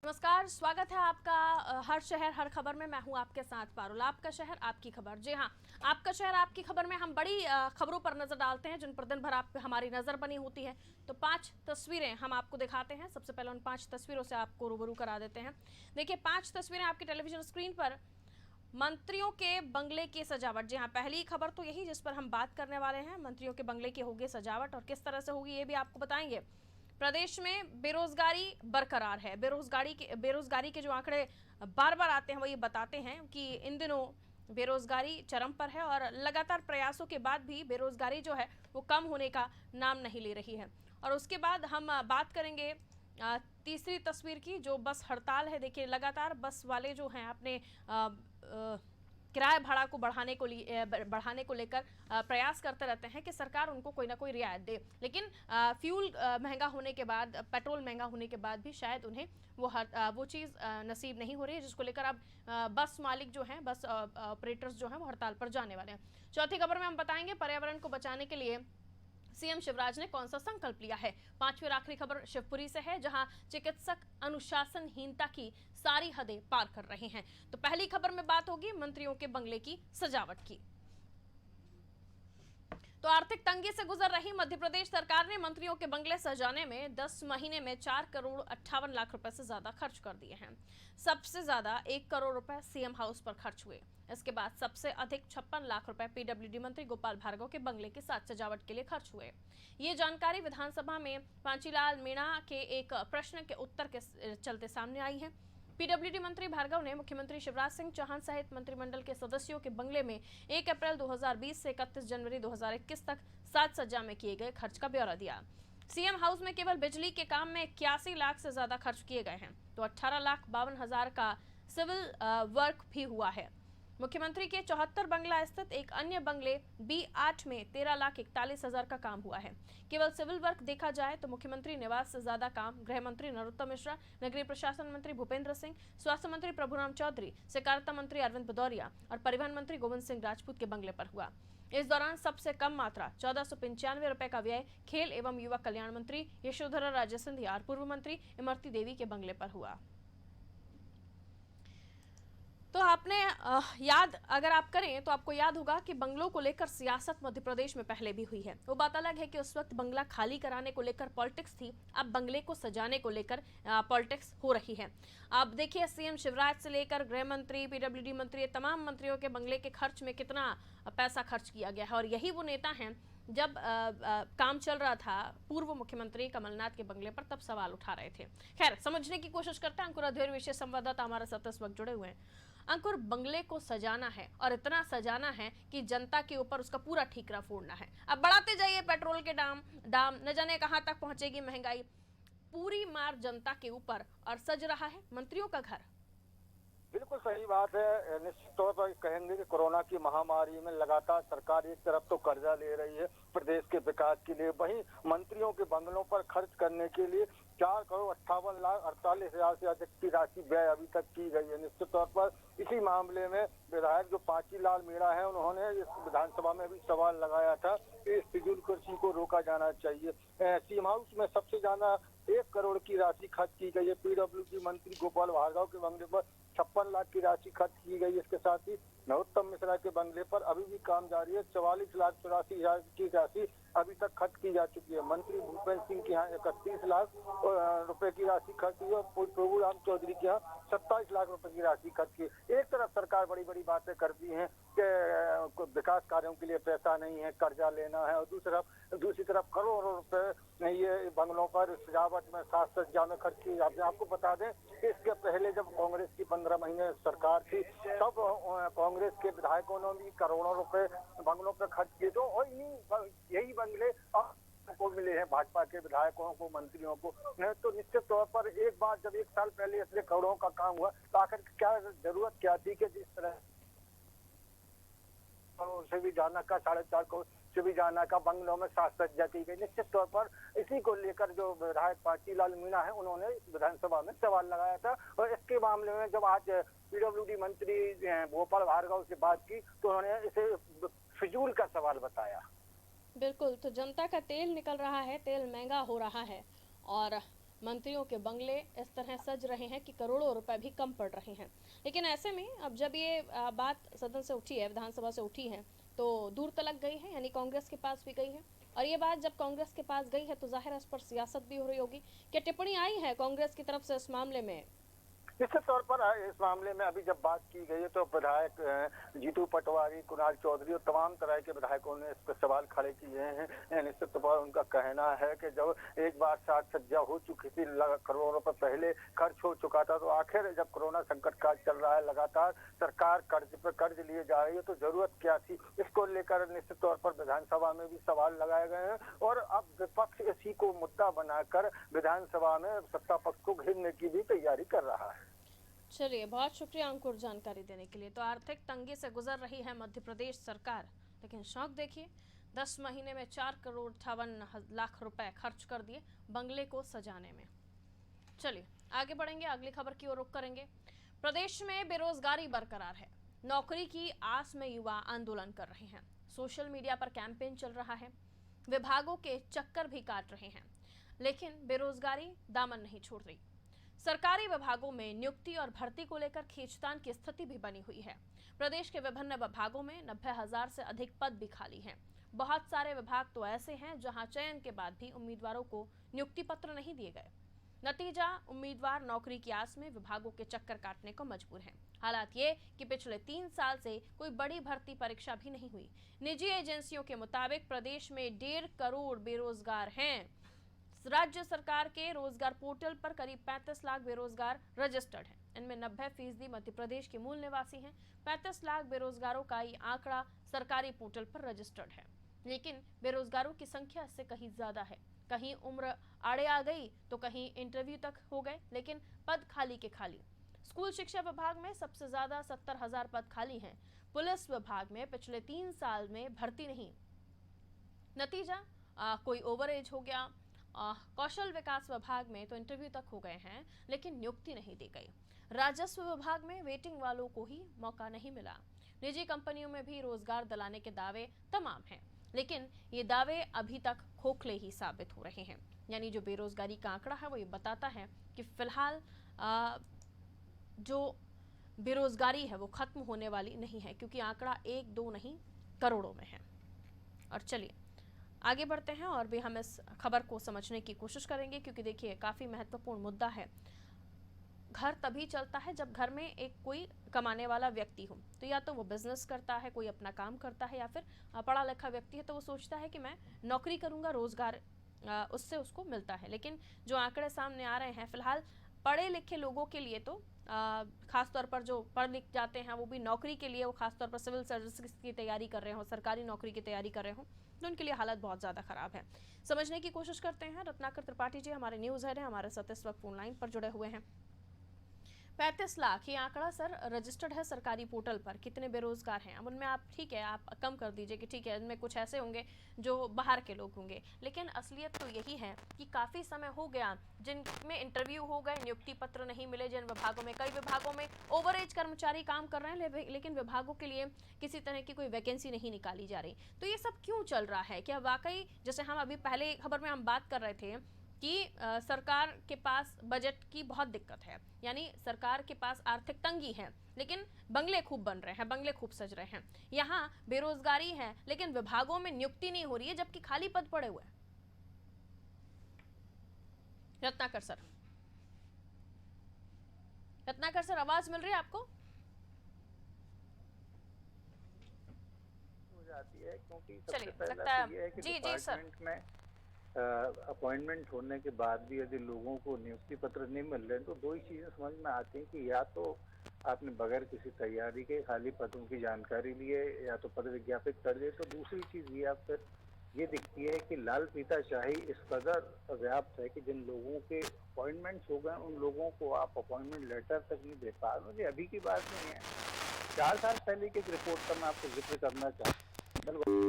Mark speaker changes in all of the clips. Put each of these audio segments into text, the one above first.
Speaker 1: नमस्कार, स्वागत है आपका हर शहर हर खबर में। मैं हूं आपके साथ पारुल। आपका शहर आपकी खबर। जी हां, आपका शहर आपकी खबर में हम बड़ी खबरों पर नजर डालते हैं जिन पर दिन भर आप हमारी नजर बनी होती है। तो 5 तस्वीरें हम आपको दिखाते हैं। सबसे पहले उन 5 तस्वीरों से आपको रूबरू करा देते हैं। देखिए, 5 तस्वीरें आपकी टेलीविजन स्क्रीन पर। मंत्रियों के बंगले की सजावट। जी हाँ, पहली खबर तो यही जिस पर हम बात करने वाले हैं। मंत्रियों के बंगले की होगी सजावट और किस तरह से होगी ये भी आपको बताएंगे। प्रदेश में बेरोजगारी बरकरार है। बेरोजगारी के जो आंकड़े बार बार आते हैं वो ये बताते हैं कि इन दिनों बेरोजगारी चरम पर है और लगातार प्रयासों के बाद भी बेरोजगारी जो है वो कम होने का नाम नहीं ले रही है। और उसके बाद हम बात करेंगे तीसरी तस्वीर की, जो बस हड़ताल है। देखिए, लगातार बस वाले जो हैं अपने किराया भाड़ा को बढ़ाने को लेकर प्रयास करते रहते हैं कि सरकार उनको कोई ना कोई रियायत दे, लेकिन फ्यूल महंगा होने के बाद, पेट्रोल महंगा होने के बाद भी शायद उन्हें वो चीज़ नसीब नहीं हो रही है, जिसको लेकर अब बस मालिक जो हैं, बस ऑपरेटर्स जो हैं वो हड़ताल पर जाने वाले हैं। चौथी खबर में हम बताएंगे पर्यावरण को बचाने के लिए सीएम शिवराज ने कौन सा संकल्प लिया है। पांचवी और आखिरी खबर शिवपुरी से है, जहां चिकित्सक अनुशासनहीनता की सारी हदें पार कर रहे हैं। तो पहली खबर में बात होगी मंत्रियों के बंगले की सजावट की। तो आर्थिक तंगी से गुजर रही मध्य प्रदेश सरकार ने मंत्रियों के बंगले सजाने में 10 महीने में 4,58,00,000 रुपए से ज्यादा खर्च कर दिए हैं। सबसे ज्यादा 1 करोड़ रुपए सीएम हाउस पर खर्च हुए। इसके बाद सबसे अधिक 56 लाख रुपए पीडब्ल्यूडी मंत्री गोपाल भार्गव के बंगले की साज सजावट के लिए खर्च हुए। ये जानकारी विधानसभा में पांचीलाल मीणा के एक प्रश्न के उत्तर के चलते सामने आई है। पीडब्ल्यूडी मंत्री भार्गव ने मुख्यमंत्री शिवराज सिंह चौहान सहित मंत्रिमंडल के सदस्यों के बंगले में 1 अप्रैल 2020 से 31 जनवरी 2021 तक साज सज्जा में किए गए खर्च का ब्यौरा दिया। सीएम हाउस में केवल बिजली के काम में 81 लाख से ज्यादा खर्च किए गए हैं, तो 18,52,000 का सिविल वर्क भी हुआ है। मुख्यमंत्री के 74 बंगला स्थित एक अन्य बंगले B8 में 13,41,000 का काम हुआ है। केवल सिविल वर्क देखा जाए तो मुख्यमंत्री निवास से ज्यादा काम गृह मंत्री नरोत्तम मिश्रा, नगरीय प्रशासन मंत्री भूपेंद्र सिंह, स्वास्थ्य मंत्री प्रभुराम चौधरी, सहकारिता मंत्री अरविंद भदौरिया और परिवहन मंत्री गोविंद सिंह राजपूत के बंगले पर हुआ। इस दौरान सबसे कम मात्रा 1495 रुपए का व्यय खेल एवं युवा कल्याण मंत्री यशोधरा राजे सिंधिया और पूर्व मंत्री इमरती देवी के बंगले पर हुआ। तो आपने याद अगर आप करें तो आपको याद होगा कि बंगलों को लेकर सियासत मध्य प्रदेश में पहले भी हुई है। वो बात अलग है कि उस वक्त बंगला खाली कराने को लेकर पॉलिटिक्स थी, अब बंगले को सजाने को लेकर पॉलिटिक्स हो रही है। अब देखिए, सीएम शिवराज से लेकर गृह मंत्री, पीडब्ल्यूडी मंत्री, तमाम मंत्रियों के बंगले के खर्च में कितना पैसा खर्च किया गया है। और यही वो नेता हैं जब काम चल रहा था पूर्व मुख्यमंत्री कमलनाथ के बंगले पर, तब सवाल उठा रहे थे। खैर, समझने की कोशिश करते हैं। अंकुर अध्वर विशेष संवाददाता हमारे साथ इस वक्त जुड़े हुए हैं। अंकुर, बंगले को सजाना है और इतना सजाना है कि जनता के ऊपर उसका पूरा ठीकरा फोड़ना है। अब बढ़ाते जाइए पेट्रोल के दाम, न जाने कहां तक पहुंचेगी महंगाई। पूरी मार जनता के ऊपर और सज रहा है मंत्रियों का घर।
Speaker 2: बिल्कुल सही बात है। निश्चित तौर पर कहेंगे कि कोरोना की महामारी में लगातार सरकार एक तरफ तो कर्जा ले रही है प्रदेश के विकास के लिए, वहीं मंत्रियों के बंगलों पर खर्च करने के लिए 4,58,48,000 से अधिक की राशि व्यय अभी तक की गई है। निश्चित तौर पर इसी मामले में विधायक जो पांचीलाल मीणा है, उन्होंने इस विधानसभा में भी सवाल लगाया था कि इस फिजूल खर्ची को रोका जाना चाहिए। सीएम हाउस में सबसे ज्यादा 1 करोड़ की राशि खर्च की गई है। पीडब्ल्यूडी मंत्री गोपाल भार्गव के बंगले पर 56 लाख की राशि खर्च की गई। इसके साथ ही नरोत्तम मिश्रा के बंगले पर अभी भी काम जारी है। 44,84,000 की राशि अभी तक खर्च की जा चुकी है। मंत्री भूपेंद्र सिंह के यहाँ 31 लाख रुपए की राशि खर्च हुई और प्रभुराम चौधरी के यहाँ 27 लाख रुपए की राशि खर्च की। एक तरफ सरकार बड़ी बड़ी बातें करती है कि विकास कार्यों के लिए पैसा नहीं है, कर्जा लेना है, और दूसरी तरफ करोड़ों रुपए ये बंगलों पर सजावट में, साज सज्जा में खर्च किए जाते हैं। आपको बता दें, इसके पहले जब कांग्रेस की 15 महीने सरकार थी, तब कांग्रेस के विधायकों ने भी करोड़ों रुपए बंगलों पर खर्च किए। तो और यही बंगले को मिले हैं भाजपा के विधायकों को, मंत्रियों को। तो निश्चित तौर पर एक बार जब 1 साल पहले इसलिए करोड़ों का काम हुआ, तो आखिर क्या जरूरत क्या थी कि जिस तरह से भी जाना का 4.5 करोड़ से भी जाना का बंगलों में साज सज्जा की गई। निश्चित तौर पर इसी को लेकर जो विधायक पांचीलाल मीणा है, उन्होंने विधानसभा में सवाल लगाया था। और इसके मामले में जब आज पीडब्ल्यूडी मंत्री गोपाल भार्गव से बात की, तो उन्होंने इसे फिजूल का सवाल बताया।
Speaker 1: बिल्कुल, तो जनता का तेल निकल रहा है, तेल महंगा हो रहा है और मंत्रियों के बंगले इस तरह सज रहे हैं कि करोड़ों रुपए भी कम पड़ रहे हैं। लेकिन ऐसे में अब जब ये बात सदन से उठी है, विधानसभा से उठी है, तो दूर तलक गई है, यानी कांग्रेस के पास भी गई है। और ये बात जब कांग्रेस के पास गई है तो जाहिर है इस पर सियासत भी हो रही होगी। क्या टिप्पणी आई है कांग्रेस की तरफ से इस मामले में?
Speaker 2: निश्चित तौर पर इस मामले में अभी जब बात की गई है तो विधायक जीतू पटवारी, कुणाल चौधरी और तमाम तरह के विधायकों ने इस पर सवाल खड़े किए हैं। निश्चित तौर पर उनका कहना है कि जब एक बार साज सज्जा हो चुकी थी, करोड़ों रुपए पहले खर्च हो चुका था, तो आखिर जब कोरोना संकट काल चल रहा है, लगातार सरकार कर्ज पर कर्ज लिए जा रही है, तो जरूरत क्या थी? इसको लेकर निश्चित तौर पर विधानसभा में भी सवाल लगाए गए हैं और अब विपक्ष इसी को मुद्दा बनाकर विधानसभा में सत्ता पक्ष को घेरने की भी तैयारी कर रहा है।
Speaker 1: चलिए, बहुत शुक्रिया अंकुर जानकारी देने के लिए। तो आर्थिक तंगी से गुजर रही है मध्य प्रदेश सरकार, लेकिन शौक देखिए, 10 महीने में 4,58,00,000 रुपए खर्च कर दिए बंगले को सजाने में। चलिए आगे बढ़ेंगे, अगली खबर की ओर रुख करेंगे। प्रदेश में बेरोजगारी बरकरार है, नौकरी की आस में युवा आंदोलन कर रहे हैं। सोशल मीडिया पर कैंपेन चल रहा है, विभागों के चक्कर भी काट रहे हैं, लेकिन बेरोजगारी दामन नहीं छोड़ रही। सरकारी विभागों में नियुक्ति और भर्ती को लेकर खींचतान की स्थिति भी बनी हुई है। प्रदेश के विभिन्न विभागों में 90,000 से अधिक पद भी खाली हैं। बहुत सारे विभाग तो ऐसे हैं जहां चयन के बाद भी उम्मीदवारों को नियुक्ति पत्र नहीं दिए गए। नतीजा, उम्मीदवार नौकरी की आस में विभागों के चक्कर काटने को मजबूर हैं। हालात ये कि पिछले 3 साल से कोई बड़ी भर्ती परीक्षा भी नहीं हुई। निजी एजेंसियों के मुताबिक प्रदेश में 1.5 करोड़ बेरोजगार हैं। राज्य सरकार के रोजगार पोर्टल पर करीब 35 लाख बेरोजगार रजिस्टर्ड हैं। इनमें 90% मध्य प्रदेश के मूल निवासी हैं। 35 लाख बेरोजगारों का ये आंकड़ा सरकारी पोर्टल पर रजिस्टर्ड है, लेकिन बेरोजगारों की संख्या इससे कहीं ज्यादा है। कहीं उम्र आड़े आ गई तो कहीं इंटरव्यू तक हो गए, लेकिन पद खाली के खाली। स्कूल शिक्षा विभाग में सबसे ज्यादा 70,000 पद खाली हैं। पुलिस विभाग में पिछले 3 साल में भर्ती नहीं। नतीजा, कोई ओवर एज हो गया। कौशल विकास विभाग में तो इंटरव्यू तक हो गए हैं, लेकिन नियुक्ति नहीं दी गई। राजस्व विभाग में वेटिंग वालों को ही मौका नहीं मिला। निजी कंपनियों में भी रोजगार दिलाने के दावे तमाम हैं, लेकिन ये दावे अभी तक खोखले ही साबित हो रहे हैं। यानी जो बेरोजगारी का आंकड़ा है वो ये बताता है कि फिलहाल जो बेरोजगारी है वो खत्म होने वाली नहीं है, क्योंकि आंकड़ा 1-2 नहीं करोड़ों में है। और चलिए आगे बढ़ते हैं और भी हम इस खबर को समझने की कोशिश करेंगे, क्योंकि देखिए काफ़ी महत्वपूर्ण मुद्दा है। घर तभी चलता है जब घर में एक कोई कमाने वाला व्यक्ति हो। तो या तो वो बिजनेस करता है, कोई अपना काम करता है, या फिर पढ़ा लिखा व्यक्ति है तो वो सोचता है कि मैं नौकरी करूँगा, रोजगार उससे उसको मिलता है। लेकिन जो आंकड़े सामने आ रहे हैं फिलहाल, पढ़े लिखे लोगों के लिए तो खासतौर पर जो पढ़ लिख जाते हैं वो भी नौकरी के लिए, वो खासतौर पर सिविल सर्विस की तैयारी कर रहे हो, सरकारी नौकरी की तैयारी कर रहे हो, तो उनके लिए हालत बहुत ज़्यादा खराब है। समझने की कोशिश करते हैं। रत्नाकर त्रिपाठी जी हमारे न्यूज़ हेड हैं, हमारे साथ इस वक्त फोन लाइन पर जुड़े हुए हैं। 35 लाख ये आंकड़ा सर रजिस्टर्ड है सरकारी पोर्टल पर, कितने बेरोजगार हैं? अब उनमें आप ठीक है, आप कम कर दीजिए कि ठीक है इनमें कुछ ऐसे होंगे जो बाहर के लोग होंगे, लेकिन असलियत तो यही है कि काफ़ी समय हो गया जिनमें इंटरव्यू हो गए, नियुक्ति पत्र नहीं मिले। जिन विभागों में, कई विभागों में ओवर एज कर्मचारी काम कर रहे हैं, लेकिन विभागों के लिए किसी तरह की कोई वैकेंसी नहीं निकाली जा रही। तो ये सब क्यों चल रहा है? क्या वाकई, जैसे हम अभी पहले खबर में हम बात कर रहे थे कि सरकार के पास बजट की बहुत दिक्कत है, यानी सरकार के पास आर्थिक तंगी है, लेकिन बंगले खूब बन रहे हैं, बंगले खूब सज रहे हैं। यहाँ बेरोजगारी है लेकिन विभागों में नियुक्ति नहीं हो रही है, जबकि खाली पद पड़े हुए हैं। रत्नाकर सर, रत्नाकर सर, आवाज मिल रही है आपको?
Speaker 3: हो जाती है, क्योंकि
Speaker 1: चलिए,
Speaker 3: सबसे पहला
Speaker 1: लगता है
Speaker 3: तो ये है कि
Speaker 1: जी जी सर,
Speaker 3: डिपार्टमेंट में अपॉइंटमेंट होने के बाद भी यदि लोगों को नियुक्ति पत्र नहीं मिल रहे हैं तो दो ही चीजें समझ में आती हैं कि या तो आपने बगैर किसी तैयारी के खाली पदों की जानकारी लिए या तो पद विज्ञापित कर दिए, तो दूसरी चीज ये आप फिर ये दिखती है कि लाल फीताशाही इस कदर व्याप्त है कि जिन लोगों के अपॉइंटमेंट्स हो गए उन लोगों को आप अपॉइंटमेंट लेटर तक नहीं दे पा रहे। मुझे अभी की बात नहीं है, 4 साल पहले की एक रिपोर्ट का मैं आपको जिक्र करना चाहता हूँ।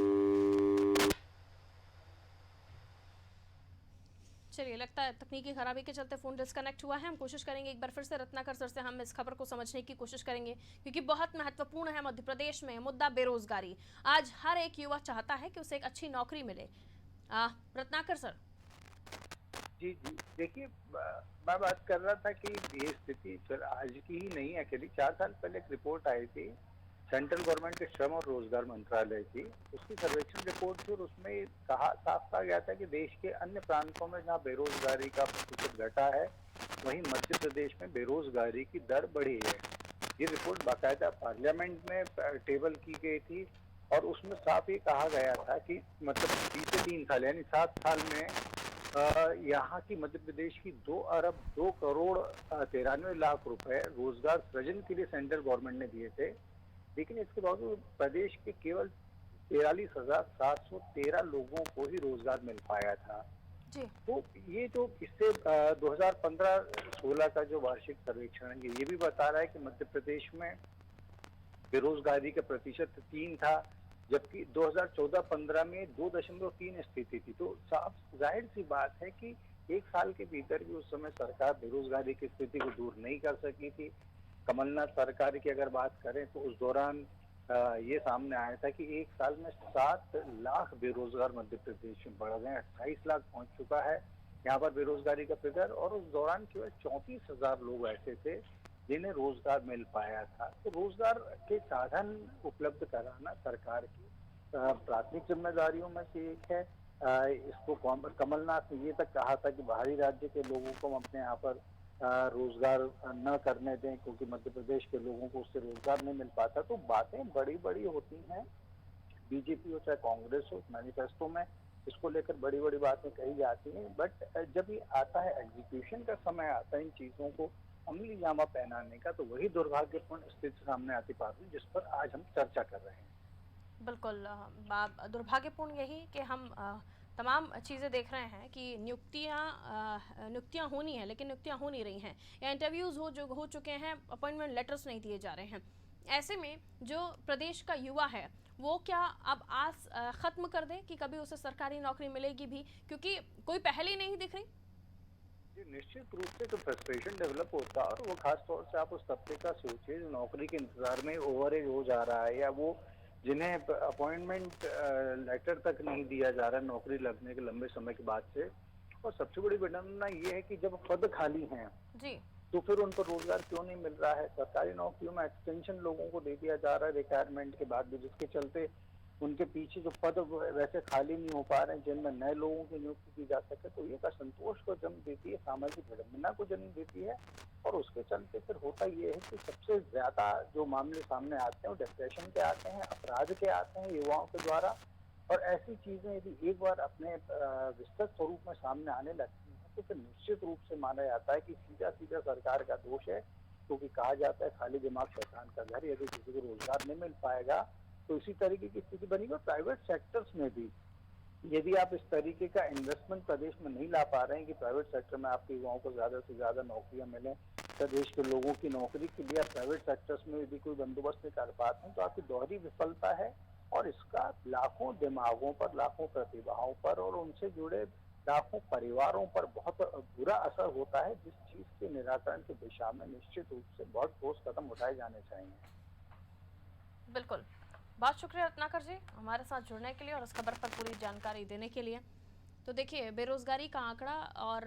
Speaker 1: चलिए, लगता है तकनीकी खराबी के चलते फ़ोन डिस्कनेक्ट हुआ है। हम कोशिश करेंगे एक बार फिर से रत्नाकर सर से हम इस खबर को समझने की कोशिश करेंगे, क्योंकि बहुत महत्वपूर्ण है। मध्य प्रदेश में मुद्दा बेरोजगारी। आज हर एक युवा चाहता है कि उसे एक अच्छी नौकरी मिले। रत्नाकर सर,
Speaker 3: जी, जी। देखिए, मैं बात कर रहा था कि ये स्थिति फिर आज की ही नहीं है, अकेली 4 साल पहले एक रिपोर्ट आई थी, सेंट्रल गवर्नमेंट के श्रम और रोजगार मंत्रालय की। उसकी सर्वेक्षण रिपोर्ट थी और उसमें ये साफ कहा गया था कि देश के अन्य प्रांतों में जहाँ बेरोजगारी का प्रतिशत घटा है, वहीं मध्य प्रदेश में बेरोजगारी की दर बढ़ी है। ये रिपोर्ट बाकायदा पार्लियामेंट में टेबल की गई थी और उसमें साफ ये कहा गया था कि मतलब बीते 3 साल यानी 7 साल में यहाँ की मध्य प्रदेश की 2 अरब 2 करोड़ 93 लाख रुपए रोजगार सृजन के लिए सेंट्रल गवर्नमेंट ने दिए थे। लेकिन इसके बावजूद प्रदेश के केवल 43,713 लोगों को ही रोजगार मिल पाया था।
Speaker 1: जी।
Speaker 3: तो ये जो इससे 2015-16 का जो वार्षिक सर्वेक्षण है, ये भी बता रहा है कि मध्य प्रदेश में बेरोजगारी का प्रतिशत 3 था, जबकि 2014-15 में 2.3 स्थिति थी। तो साफ जाहिर सी बात है कि 1 साल के भीतर भी उस समय सरकार बेरोजगारी की स्थिति को दूर नहीं कर सकी थी। कमलनाथ सरकार की अगर बात करें तो उस दौरान ये सामने आया था कि 1 साल में 7 लाख बेरोजगार मध्य प्रदेश में बढ़ गए, 28 लाख पहुंच चुका है यहाँ पर बेरोजगारी का फिगर। और उस दौरान केवल 34,000 लोग ऐसे थे जिन्हें रोजगार मिल पाया था। तो रोजगार के साधन उपलब्ध कराना सरकार की प्राथमिक जिम्मेदारियों में से एक है। इसको कमलनाथ ने ये तक कहा था कि बाहरी राज्य के लोगों को हम अपने यहाँ पर रोजगार न करने दें, क्योंकि मध्य प्रदेश के लोगों को उससे रोजगार नहीं मिल पाता। तो बातें बड़ी बड़ी होती हैं, बीजेपी हो चाहे कांग्रेस हो, मैनिफेस्टो में इसको लेकर बड़ी बड़ी बातें कही जाती हैं, बट जब ये आता है एग्जीक्यूशन का समय आता है इन चीजों को अमली जामा पहनाने का, तो वही दुर्भाग्यपूर्ण स्थिति सामने आती पाती है जिस पर आज हम चर्चा कर रहे हैं।
Speaker 1: बिल्कुल दुर्भाग्यपूर्ण यही कि हम तमाम चीज़ें देख रहे हैं कि नियुक्तियां होनी है लेकिन नियुक्तियां हो नहीं रही हैं, या इंटरव्यूज़ हो चुके हैं, अपॉइंटमेंट लेटर्स नहीं दिए जा रहे हैं। ऐसे में जो प्रदेश का युवा है वो क्या अब आस ख़त्म कर दे कि कभी उसे सरकारी नौकरी मिलेगी भी, क्योंकि कोई पहल ही नहीं दिख रही?
Speaker 3: निश्चित रूप से तो फ्रस्ट्रेशन डेवलप होता है, और वो खास तौर से आप उस तबके का सोचिए जो नौकरी के इंतजार में ओवर एज हो जा रहा है, या वो जिन्हें अपॉइंटमेंट लेटर तक नहीं दिया जा रहा है नौकरी लगने के लंबे समय के बाद से। और सबसे बड़ी विडंबना ये है कि जब पद खाली हैं
Speaker 1: जी।
Speaker 3: तो फिर उन पर रोजगार क्यों नहीं मिल रहा है। सरकारी नौकरियों में एक्सटेंशन लोगों को दे दिया जा रहा है रिटायरमेंट के बाद भी, जिसके चलते उनके पीछे जो पद वैसे खाली नहीं हो पा रहे हैं जिनमें नए लोगों की नियुक्ति की जा सके। तो ये असंतोष को जन्म देती है, सामाजिक विडंबना को जन्म देती है, और उसके चलते फिर होता ये है कि सबसे ज्यादा जो मामले सामने आते हैं वो डिप्रेशन के आते हैं, अपराध के आते हैं युवाओं के द्वारा। और ऐसी चीजें यदि एक बार अपने विस्तृत स्वरूप में सामने आने लगती हैं तो फिर निश्चित रूप से माना जाता है कि सीधा सीधा सरकार का दोष है, क्योंकि कहा जाता है खाली दिमाग शैतान का घर। यदि किसी को रोजगार नहीं मिल पाएगा तो इसी तरीके की स्थिति बनेगी। और प्राइवेट सेक्टर्स में भी यदि आप इस तरीके का इन्वेस्टमेंट प्रदेश में नहीं ला पा रहे हैं कि प्राइवेट सेक्टर में आपके युवाओं को ज्यादा से ज्यादा नौकरियां मिलें, प्रदेश के लोगों की नौकरी के लिए प्राइवेट सेक्टर्स में यदि कोई बंदोबस्त नहीं कर पाते हैं, तो आपकी दोहरी विफलता है। और इसका लाखों दिमागों पर, लाखों प्रतिभाओं पर और उनसे जुड़े लाखों परिवारों पर बहुत बुरा असर होता है, जिस चीज के निराकरण की दिशा में निश्चित रूप से बहुत ठोस कदम उठाए जाने चाहिए।
Speaker 1: बिल्कुल, बहुत शुक्रिया रत्नाकर जी हमारे साथ जुड़ने के लिए और इस खबर पर पूरी जानकारी देने के लिए। तो देखिए, बेरोजगारी का आंकड़ा और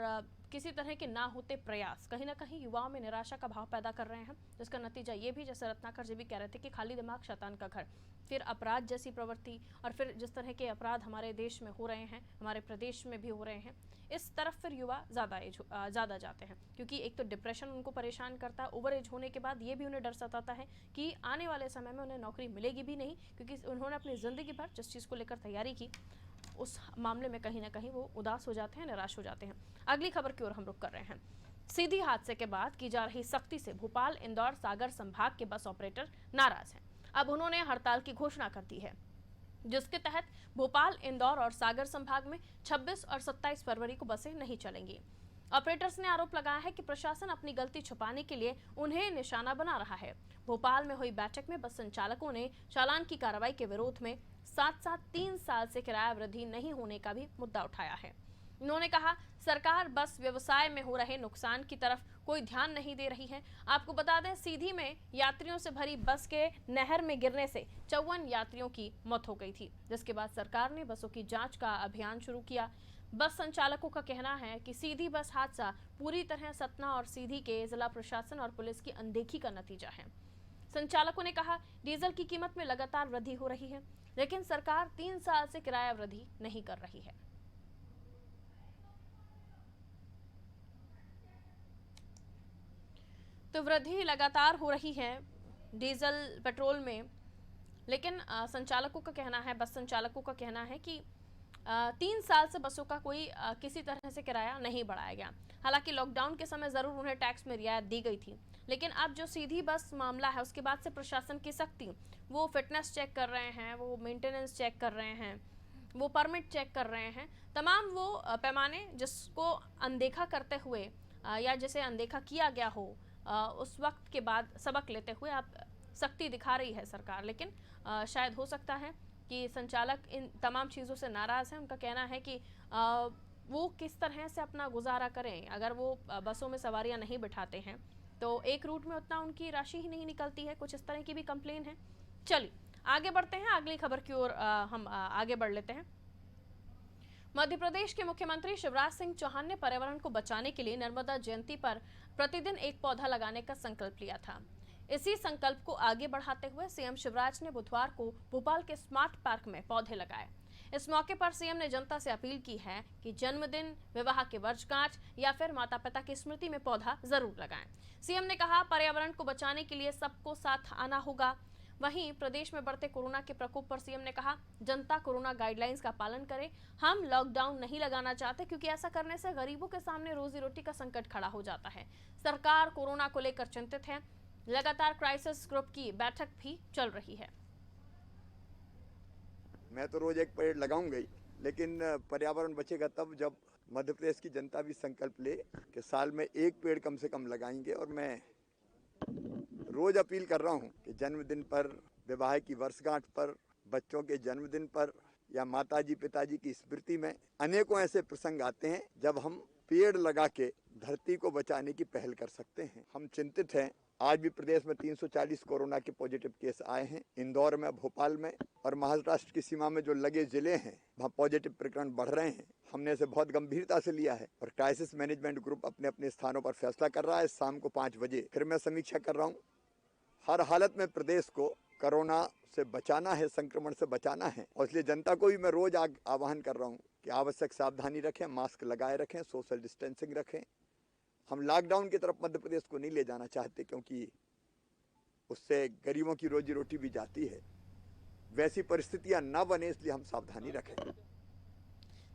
Speaker 1: किसी तरह के ना होते प्रयास कहीं ना कहीं युवाओं में निराशा का भाव पैदा कर रहे हैं, जिसका नतीजा ये भी, जैसे रत्नाकर जी भी कह रहे थे, कि खाली दिमाग शैतान का घर, फिर अपराध जैसी प्रवृत्ति, और फिर जिस तरह के अपराध हमारे देश में हो रहे हैं, हमारे प्रदेश में भी हो रहे हैं, इस तरफ फिर युवा ज़्यादा जाते हैं, क्योंकि एक तो डिप्रेशन उनको परेशान करता है, ओवर एज होने के बाद ये भी उन्हें डर सताता है कि आने वाले समय में उन्हें नौकरी मिलेगी भी नहीं, क्योंकि उन्होंने अपनी ज़िंदगी भर जिस चीज़ को लेकर तैयारी की उस मामले में कहीं ना कहीं वो उदास हो जाते हैं, निराश हो जाते हैं। अगली खबर की ओर हम रुख कर रहे हैं। सीधी हादसे के बाद की जा रही सख्ती से भोपाल, इंदौर, सागर संभाग के बस ऑपरेटर नाराज हैं। अब उन्होंने हड़ताल की घोषणा कर दी है, जिसके तहत भोपाल, इंदौर और सागर संभाग में 26 और 27 फरवरी को बसें नहीं चलेंगी। ऑपरेटर्स ने आरोप लगाया है कि प्रशासन अपनी गलती छुपाने के लिए उन्हें निशाना बना रहा है। भोपाल में हुई बैठक में बस संचालकों ने चालान की कार्रवाई के विरोध में साथ 3 साल से किराया वृद्धि नहीं होने का भी मुद्दा उठाया है। उन्होंने कहा, सरकार बस व्यवसाय में हो रहे नुकसान की तरफ कोई ध्यान नहीं दे रही है। आपको बता दें, सीधी में यात्रियों से भरी बस के नहर में गिरने से 54 यात्रियों की मौत हो गई थी, जिसके बाद सरकार ने बसों की जांच का अभियान शुरू किया। बस संचालकों का कहना है कि सीधी बस हादसा पूरी तरह सतना और सीधी के जिला प्रशासन और पुलिस की अनदेखी का नतीजा है। संचालकों ने कहा, डीजल की कीमत में लगातार वृद्धि हो रही है, लेकिन सरकार 3 साल से किराया वृद्धि नहीं कर रही है। तो वृद्धि लगातार हो रही है डीजल पेट्रोल में, लेकिन संचालकों का कहना है, बस संचालकों का कहना है कि 3 साल से बसों का कोई किसी तरह से किराया नहीं बढ़ाया गया। हालांकि लॉकडाउन के समय जरूर उन्हें टैक्स में रियायत दी गई थी, लेकिन अब जो सीधी बस मामला है उसके बाद से प्रशासन की सख्ती, वो फिटनेस चेक कर रहे हैं, वो मेंटेनेंस चेक कर रहे हैं, वो परमिट चेक कर रहे हैं, तमाम वो पैमाने जिसको अनदेखा करते हुए या जिसे अनदेखा किया गया हो उस वक्त के बाद सबक लेते हुए आप सख्ती दिखा रही है सरकार। लेकिन शायद हो सकता है कि संचालक इन तमाम चीज़ों से नाराज़ हैं। उनका कहना है कि वो किस तरह से अपना गुजारा करें। अगर वो बसों में सवारियां नहीं बिठाते हैं तो एक रूट में उतना उनकी राशि ही नहीं निकलती है। कुछ इस तरह की भी कंप्लेन है। चलिए आगे बढ़ते हैं, अगली खबर की ओर हम आगे बढ़ लेते हैं। मध्य प्रदेश के मुख्यमंत्री शिवराज सिंह चौहान ने पर्यावरण को बचाने के लिए नर्मदा जयंती पर प्रतिदिन एक पौधा लगाने का संकल्प लिया था। इसी संकल्प को आगे बढ़ाते हुए सीएम शिवराज ने बुधवार को भोपाल के स्मार्ट पार्क में पौधे लगाए। इस मौके पर सीएम ने जनता से अपील की है कि जन्मदिन, विवाह के वर्षगांठ या फिर माता पिता की स्मृति में पौधा जरूर लगाएं। सीएम ने कहा, पर्यावरण को बचाने के लिए सबको साथ आना होगा। वहीं प्रदेश में बढ़ते कोरोना के प्रकोप पर सीएम ने कहा, जनता कोरोना गाइडलाइंस का पालन करे। हम लॉकडाउन नहीं लगाना चाहते क्योंकि ऐसा करने से गरीबों के सामने रोजी रोटी का संकट खड़ा हो जाता है। सरकार कोरोना को लेकर चिंतित है। लगातार क्राइसिस ग्रुप की बैठक भी चल रही है।
Speaker 4: मैं तो रोज एक पेड़ लगाऊंगा ही, लेकिन पर्यावरण बचेगा तब जब मध्य प्रदेश की जनता भी संकल्प ले कि साल में एक पेड़ कम से कम लगाएंगे। और मैं रोज अपील कर रहा हूं कि जन्मदिन पर, विवाह की वर्षगांठ पर, बच्चों के जन्मदिन पर या माताजी पिताजी की स्मृति में अनेकों ऐसे प्रसंग आते हैं जब हम पेड़ लगा के धरती को बचाने की पहल कर सकते हैं। हम चिंतित हैं। आज भी प्रदेश में 340 कोरोना के पॉजिटिव केस आए हैं। इंदौर में, भोपाल में और महाराष्ट्र की सीमा में जो लगे जिले हैं वहाँ पॉजिटिव प्रकरण बढ़ रहे हैं। हमने इसे बहुत गंभीरता से लिया है और क्राइसिस मैनेजमेंट ग्रुप अपने अपने स्थानों पर फैसला कर रहा है। शाम को 5 बजे फिर मैं समीक्षा कर रहा हूँ। हर हालत में प्रदेश को कोरोना से बचाना है, संक्रमण से बचाना है और इसलिए जनता को भी मैं रोज आह्वान कर रहा हूँ कि आवश्यक सावधानी रखें, मास्क लगाए रखें, सोशल डिस्टेंसिंग रखें। हम लॉकडाउन की तरफ मध्य प्रदेश को नहीं ले जाना चाहते क्योंकि उससे गरीबों की रोजी रोटी भी जाती है। वैसी परिस्थितियां ना बने इसलिए हम सावधानी रखें।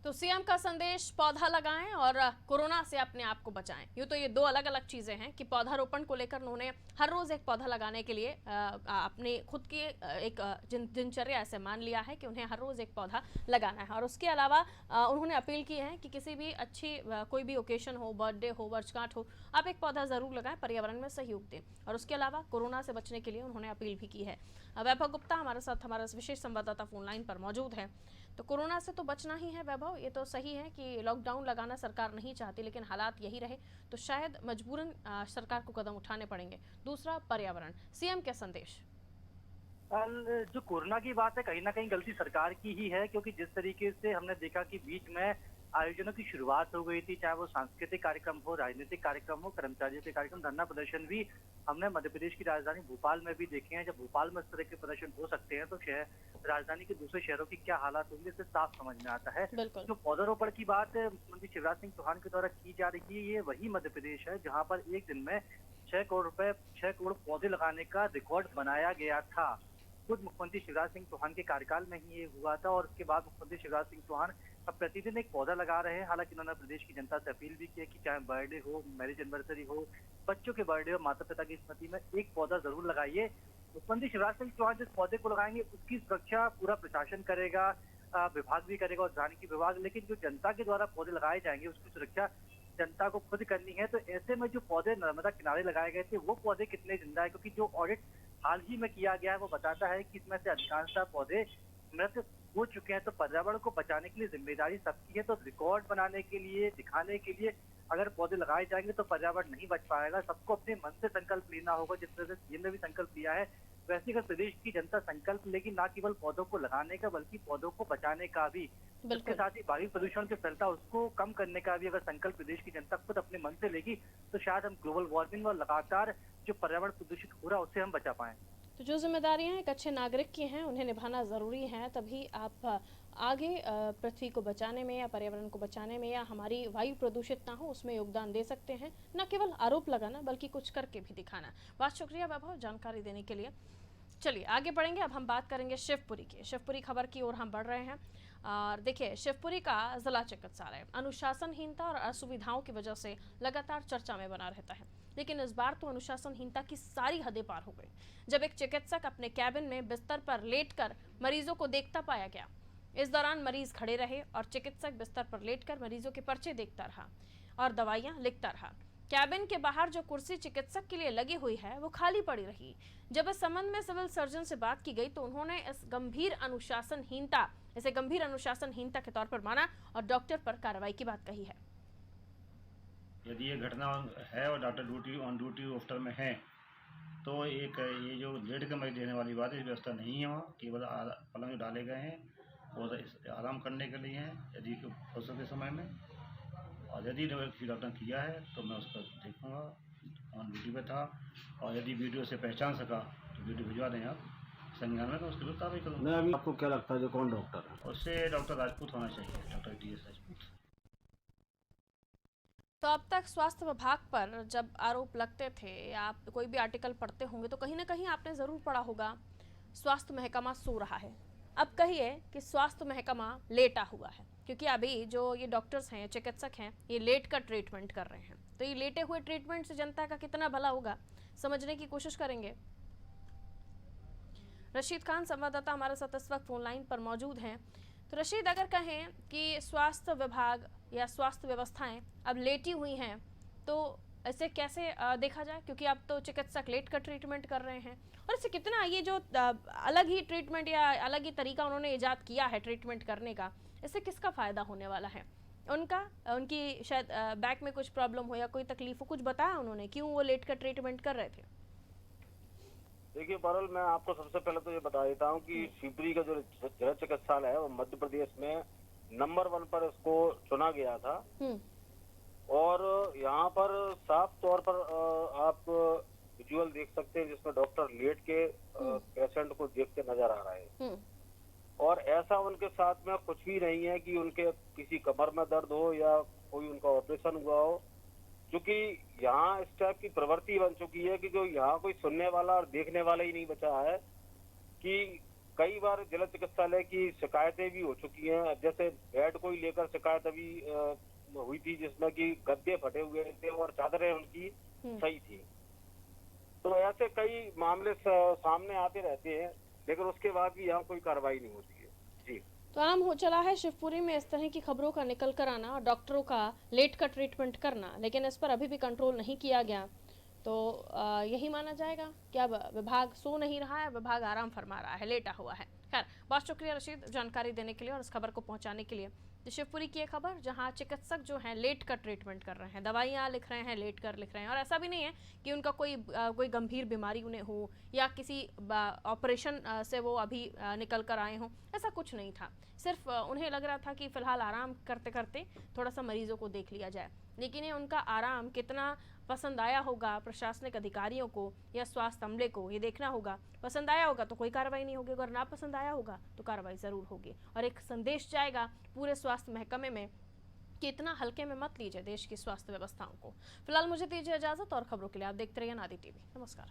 Speaker 1: तो सीएम का संदेश, पौधा लगाएं और कोरोना से अपने आप को बचाएं। यूँ तो ये दो अलग अलग चीजें हैं कि पौधारोपण को लेकर उन्होंने हर रोज एक पौधा लगाने के लिए अपने खुद की एक दिनचर्या ऐसे मान लिया है कि उन्हें हर रोज एक पौधा लगाना है। और उसके अलावा उन्होंने अपील की है कि किसी भी अच्छी कोई भी ओकेशन हो, बर्थडे हो, वर्षगांठ हो, आप एक पौधा जरूर लगाएं, पर्यावरण में सहयोग दें। और उसके अलावा कोरोना से बचने के लिए उन्होंने अपील भी की है। वैभव गुप्ता हमारे साथ, हमारा विशेष संवाददाता फोन लाइन पर मौजूद है। तो कोरोना से तो बचना ही है वैभव, ये तो सही है कि लॉकडाउन लगाना सरकार नहीं चाहती, लेकिन हालात यही रहे तो शायद मजबूरन सरकार को कदम उठाने पड़ेंगे। दूसरा, पर्यावरण, सीएम का संदेश।
Speaker 5: जो कोरोना की बात है, कहीं ना कहीं गलती सरकार की ही है, क्योंकि जिस तरीके से हमने देखा कि बीच में आयोजनों की शुरुआत हो गई थी, चाहे वो सांस्कृतिक कार्यक्रम हो, राजनीतिक कार्यक्रम हो, कर्मचारियों के कार्यक्रम, धरना प्रदर्शन भी हमने मध्य प्रदेश की राजधानी भोपाल में भी देखे हैं। जब भोपाल में इस तरह के प्रदर्शन हो सकते हैं तो राजधानी के दूसरे शहरों की क्या हालात होंगे, इससे साफ समझ में आता है। जो पौधारोपण की बात मुख्यमंत्री शिवराज सिंह चौहान के द्वारा की जा रही है, ये वही मध्य प्रदेश है जहाँ पर एक दिन में 6 करोड़ पौधे लगाने का रिकॉर्ड बनाया गया था। खुद मुख्यमंत्री शिवराज सिंह चौहान के कार्यकाल में ही ये हुआ था और उसके बाद मुख्यमंत्री शिवराज सिंह चौहान अब प्रतिदिन एक पौधा लगा रहे हैं। हालांकि उन्होंने प्रदेश की जनता से अपील भी की है कि चाहे बर्थडे हो, मैरिज एनिवर्सरी हो, बच्चों के बर्थडे हो, माता पिता की स्मृति में एक पौधा जरूर लगाइए। मुख्यमंत्री शिवराज सिंह चौहान जिस पौधे को लगाएंगे उसकी सुरक्षा पूरा प्रशासन करेगा, विभाग भी करेगा, उद्यानिकी विभाग। लेकिन जो जनता के द्वारा पौधे लगाए जाएंगे उसकी सुरक्षा जनता को खुद करनी है। तो ऐसे में जो पौधे नर्मदा किनारे लगाए गए थे वो पौधे कितने जिंदा है, क्योंकि जो ऑडिट हाल ही में किया गया है वो बताता है कि इसमें से अधिकांशतः पौधे मृत हो चुके हैं। तो पर्यावरण को बचाने के लिए जिम्मेदारी सबकी है। तो रिकॉर्ड बनाने के लिए, दिखाने के लिए अगर पौधे लगाए जाएंगे तो पर्यावरण नहीं बच पाएगा। सबको अपने मन से संकल्प लेना होगा, जिस तरह से सीएम ने भी संकल्प लिया है वैसे अगर प्रदेश की जनता संकल्प लेकिन ना केवल पौधों को लगाने का बल्कि पौधों को बचाने का भी, इसके साथ ही वायु प्रदूषण जो फैलता है उसको कम करने का भी अगर संकल्प प्रदेश की जनता खुद अपने मन से लेगी तो शायद हम ग्लोबल वार्मिंग और लगातार जो पर्यावरण प्रदूषित हो रहा है उससे हम बचा पाएं।
Speaker 1: तो जो जिम्मेदारियां एक अच्छे नागरिक की हैं उन्हें निभाना ज़रूरी है, तभी आप आगे पृथ्वी को बचाने में या पर्यावरण को बचाने में या हमारी वायु प्रदूषित ना हो उसमें योगदान दे सकते हैं। न केवल आरोप लगाना बल्कि कुछ करके भी दिखाना। बहुत शुक्रिया वैभव जानकारी देने के लिए। चलिए आगे बढ़ेंगे। अब हम बात करेंगे शिवपुरी की। शिवपुरी खबर की ओर हम बढ़ रहे हैं और देखिए शिवपुरी का जिला चिकित्सालय अनुशासनहीनता और असुविधाओं की वजह से लगातार चर्चा में बना रहता है, लेकिन इस बार तो अनुशासनहीनता की सारी हदें पार हो गई जब एक चिकित्सक अपने कैबिन में बिस्तर पर लेटकर मरीजों को देखता पाया गया। इस दौरान मरीज खड़े रहे और चिकित्सक बिस्तर पर लेटकर मरीजों के पर्चे देखता रहा और दवाइयां लिखता रहा। कैबिन के बाहर जो कुर्सी चिकित्सक के लिए लगी हुई है वो खाली पड़ी रही। जब इस संबंध में सिविल सर्जन से बात की गई तो उन्होंने इसे गंभीर अनुशासनहीनता के तौर पर माना और डॉक्टर पर कार्रवाई की बात कही है।
Speaker 6: यदि ये घटना है और डॉक्टर ऑन ड्यूटी हॉस्पिटल में है तो एक ये जो लेट के मरीज देने वाली बात है, इस व्यवस्था नहीं है। वहाँ केवल पलंग डाले गए हैं और आराम करने के लिए हैं यदि फुर्सत के समय में, और यदि किसी डॉक्टर ने किया है तो मैं उसका देखूंगा। ऑन ड्यूटी पे था और यदि वीडियो से पहचान सका तो वीडियो भिजवा दें आप संज्ञान में, तो उसके लिए कार्रवाई करूँगा।
Speaker 7: नहीं, अभी आपको क्या लगता है जो कौन डॉक्टर है?
Speaker 6: उससे डॉक्टर राजपूत होना चाहिए, डॉक्टर DS राजपूत।
Speaker 1: तो अब तक स्वास्थ्य विभाग पर जब आरोप लगते थे या आप कोई भी आर्टिकल पढ़ते होंगे तो कहीं ना कहीं आपने ज़रूर पढ़ा होगा स्वास्थ्य महकमा सो रहा है। अब कहिए कि स्वास्थ्य महकमा लेटा हुआ है, क्योंकि अभी जो ये डॉक्टर्स हैं, चिकित्सक हैं, ये लेट कर ट्रीटमेंट कर रहे हैं। तो ये लेटे हुए ट्रीटमेंट से जनता का कितना भला होगा समझने की कोशिश करेंगे। रशीद खान संवाददाता हमारे साथ इस वक्त फोन लाइन पर मौजूद हैं। तो रशीद, अगर कहें कि स्वास्थ्य विभाग या स्वास्थ्य व्यवस्थाएं अब लेटी हुई हैं तो इसे कैसे देखा जाए, क्योंकि अब तो चिकित्सक लेट कर ट्रीटमेंट कर रहे हैं और इससे कितना ये जो अलग ही ट्रीटमेंट या अलग ही तरीका उन्होंने इजाद किया है ट्रीटमेंट करने का, इससे किसका फ़ायदा होने वाला है? उनकी शायद बैक में कुछ प्रॉब्लम हो या कोई तकलीफ हो, कुछ बताया उन्होंने क्यों वो लेट कर ट्रीटमेंट कर रहे थे?
Speaker 7: देखिए पारुल, मैं आपको सबसे पहले तो ये बता देता हूँ कि शिवपुरी का जो जिला चिकित्सालय है वो मध्य प्रदेश में नंबर 1 पर इसको चुना गया था और यहाँ पर साफ तौर पर आप विजुअल देख सकते हैं जिसमें डॉक्टर लेट के पेशेंट को देखते नजर आ रहे हैं और ऐसा उनके साथ में कुछ भी नहीं है कि उनके किसी कमर में दर्द हो या कोई उनका ऑपरेशन हुआ हो, क्योंकि यहाँ इस टाइप की प्रवृत्ति बन चुकी है कि जो यहाँ कोई सुनने वाला और देखने वाला ही नहीं बचा है। कि कई बार जिला चिकित्सालय की शिकायतें भी हो चुकी हैं, जैसे बेड को ही लेकर शिकायत अभी हुई थी जिसमें कि गद्दे फटे हुए थे और चादरें उनकी सही थी। तो ऐसे कई मामले सामने आते रहते हैं, लेकिन उसके बाद भी यहाँ कोई कार्रवाई नहीं होती है। जी,
Speaker 1: तो आम हो चला है शिवपुरी में इस तरह की खबरों का निकल कर आना और डॉक्टरों का लेट का ट्रीटमेंट करना, लेकिन इस पर अभी भी कंट्रोल नहीं किया गया। तो यही माना जाएगा कि अब विभाग सो नहीं रहा है, विभाग आराम फरमा रहा है, लेटा हुआ है। खैर, बहुत शुक्रिया रशीद जानकारी देने के लिए और इस खबर को पहुंचाने के लिए। तो शिवपुरी की एक खबर जहां चिकित्सक जो हैं लेट कर ट्रीटमेंट कर रहे हैं, दवाइयां लिख रहे हैं, लेट कर लिख रहे हैं, और ऐसा भी नहीं है कि उनका कोई गंभीर बीमारी उन्हें हो या किसी ऑपरेशन से वो अभी निकल कर आए हों, ऐसा कुछ नहीं था। सिर्फ उन्हें लग रहा था कि फ़िलहाल आराम करते करते थोड़ा सा मरीज़ों को देख लिया जाए, लेकिन ये उनका आराम कितना पसंद आया होगा प्रशासनिक अधिकारियों को या स्वास्थ्य अमले को, ये देखना होगा। पसंद आया होगा तो कोई कार्रवाई नहीं होगी, अगर ना पसंद आया होगा तो कार्रवाई ज़रूर होगी और एक संदेश जाएगा पूरे स्वास्थ्य महकमे में कि इतना हल्के में मत लीजिए देश की स्वास्थ्य व्यवस्थाओं को। फिलहाल मुझे दीजिए इजाज़त और खबरों के लिए आप देखते रहिए नादी टीवी। नमस्कार।